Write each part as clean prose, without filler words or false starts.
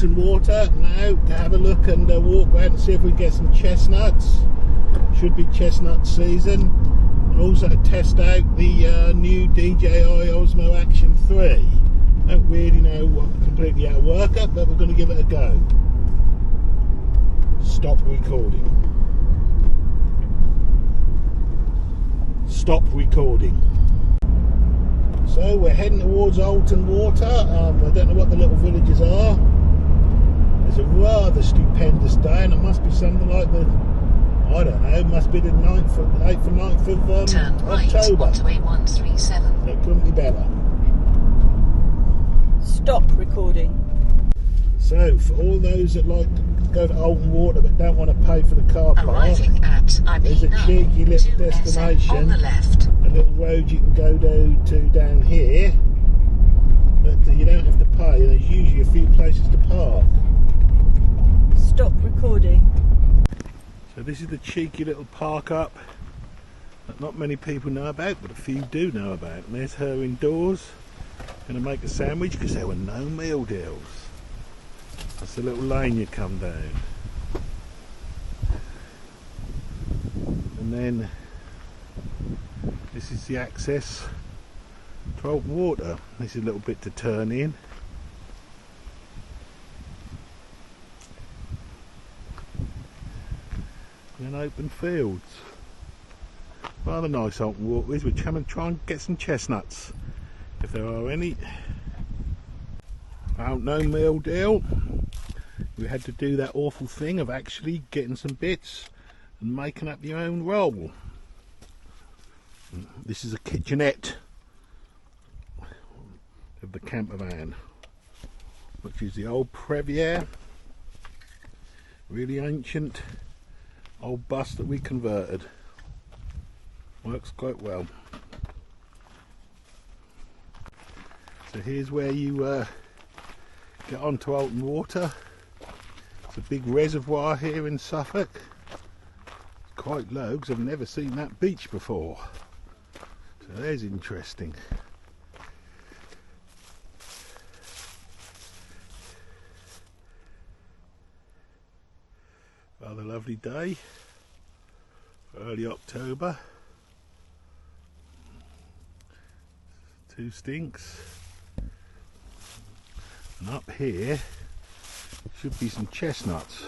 Alton Water now to have a look and walk around and see if we can get some chestnuts. Should be chestnut season. And also to test out the new DJI Osmo Action 3. Don't really know what completely how to work it, but we're going to give it a go. Stop recording. Stop recording. So we're heading towards Alton Water. I don't know what the little villages are. It's a rather stupendous day, and it must be something like the, I don't know, it must be the 8th or 9th of Turn right October. onto A137. It couldn't be better. Stop recording. So for all those that like to go to Alton Water but don't want to pay for the car park, Arriving at there's a cheeky little destination, on the left. a little road you can go to down here, but you don't have to pay, and there's usually a few places to park. Stop recording. So this is the cheeky little park up that not many people know about, but a few do know about. And there's her indoors, going to make a sandwich because there were no meal deals. That's the little lane you come down. And then this is the access to Alton Water. This is a little bit to turn in. And open fields. Rather nice Alton Water is. We're coming to try and get some chestnuts, if there are any. No meal deal. We had to do that awful thing of actually getting some bits and making up your own roll. This is a kitchenette of the camper van, which is the old Previer, really ancient old bus that we converted. Works quite well. So here's where you get onto Alton Water. It's a big reservoir here in Suffolk. It's quite low because I've never seen that beach before. So there's interesting. Rather lovely day. Early October. Two stinks. And up here should be some chestnuts.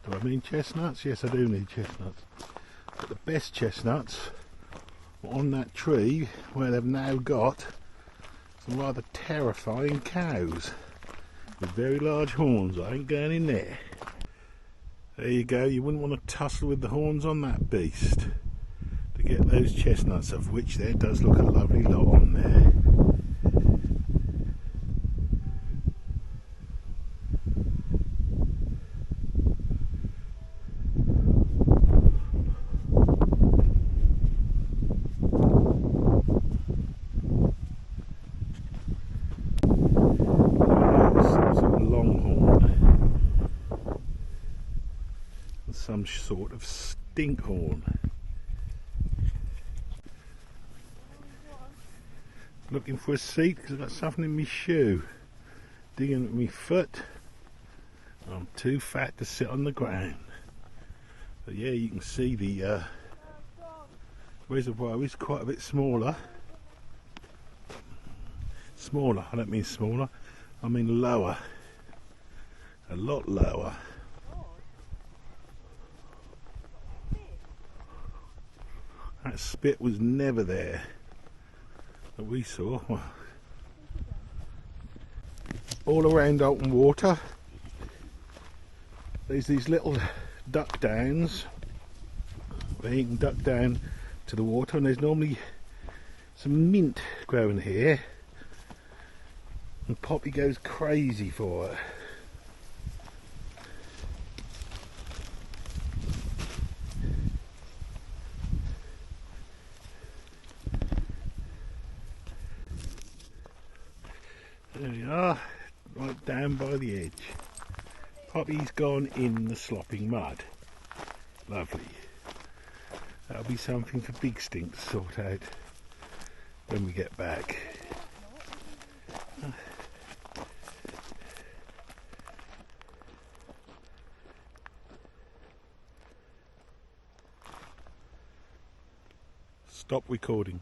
Do I mean chestnuts? Yes, I do need chestnuts. But the best chestnuts are on that tree where they've now got some rather terrifying cows with very large horns. I ain't going in there. There you go. You wouldn't want to tussle with the horns on that beast to get those chestnuts, of which there does look a lovely lot on there. Some sort of stinkhorn. Looking for a seat because I've got something in my shoe. Digging at my foot. I'm too fat to sit on the ground. But yeah, you can see the reservoir is quite a bit smaller. Smaller, I don't mean smaller, I mean lower. A lot lower. That spit was never there that we saw. All around Alton Water there's these little duck downs where you can duck down to the water, and there's normally some mint growing here, and Poppy goes crazy for it. There we are, right down by the edge. Poppy's gone in the slopping mud. Lovely. That'll be something for Big Stink to sort out when we get back. Stop recording.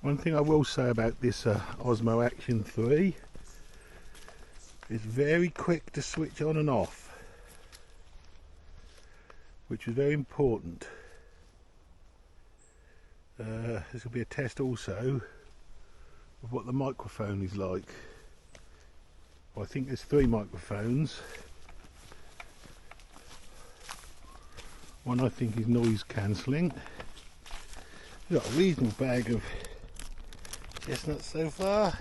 One thing I will say about this Osmo Action 3, it's very quick to switch on and off, which is very important. This will be a test also of what the microphone is like. Well, I think there's 3 microphones. One I think is noise cancelling. We've got a reasonable bag of chestnuts so far.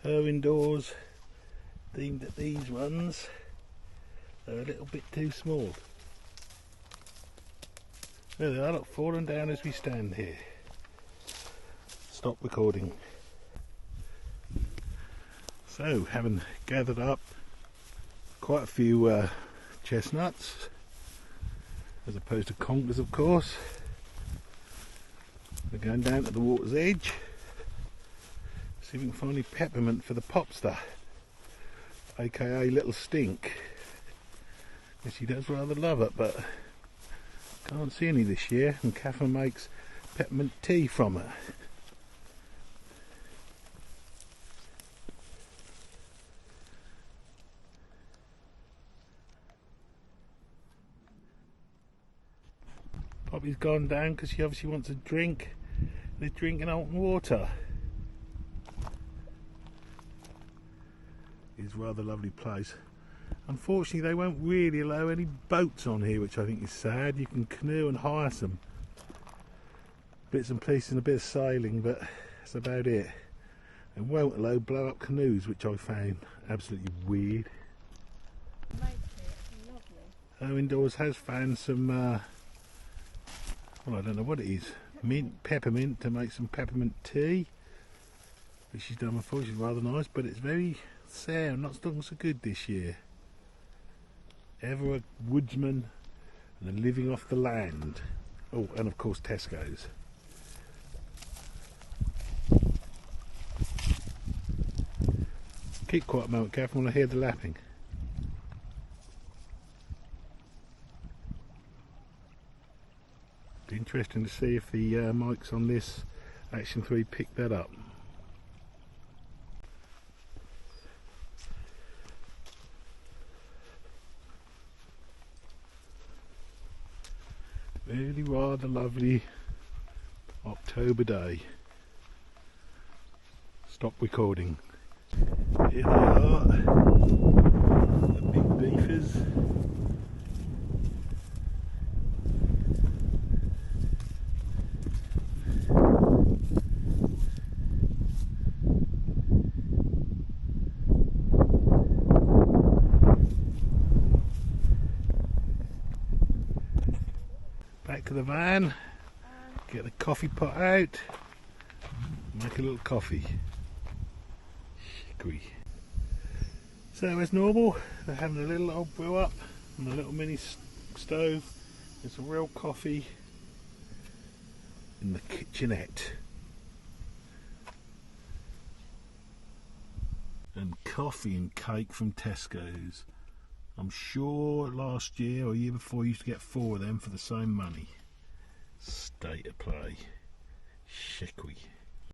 Her indoors, deemed that these ones are a little bit too small. There they are, look, falling down as we stand here. Stop recording. So, having gathered up quite a few chestnuts, as opposed to conkers of course, we're going down to the water's edge, see if we can find any peppermint for the popster, aka Little Stink. She does rather love it, but can't see any this year, and Catherine makes peppermint tea from it. Poppy's gone down because she obviously wants a drink. They're drinking Alton Water. It's a rather lovely place. Unfortunately, they won't really allow any boats on here, which I think is sad. You can canoe and hire some bits and pieces and a bit of sailing, but that's about it. They won't allow blow up canoes, which I found absolutely weird. Her indoors has found some well, I don't know what it is, peppermint to make some peppermint tea, which she's done before. She's rather nice, but it's very sour, not looking so good this year. Ever a woodsman and a living off the land. Oh, and of course Tesco's. Keep quiet a moment, Kath, when I hear the lapping. Be interesting to see if the mics on this Action 3 pick that up. Really rather lovely October day. Stop recording. Here they are, the big beefers. Back to the van, get the coffee pot out, make a little coffee. Chicory. So as normal, they're having a little old brew up on the little mini stove. There's some real coffee in the kitchenette. And coffee and cake from Tesco's. I'm sure last year or year before you used to get 4 of them for the same money. State of play. Chicory.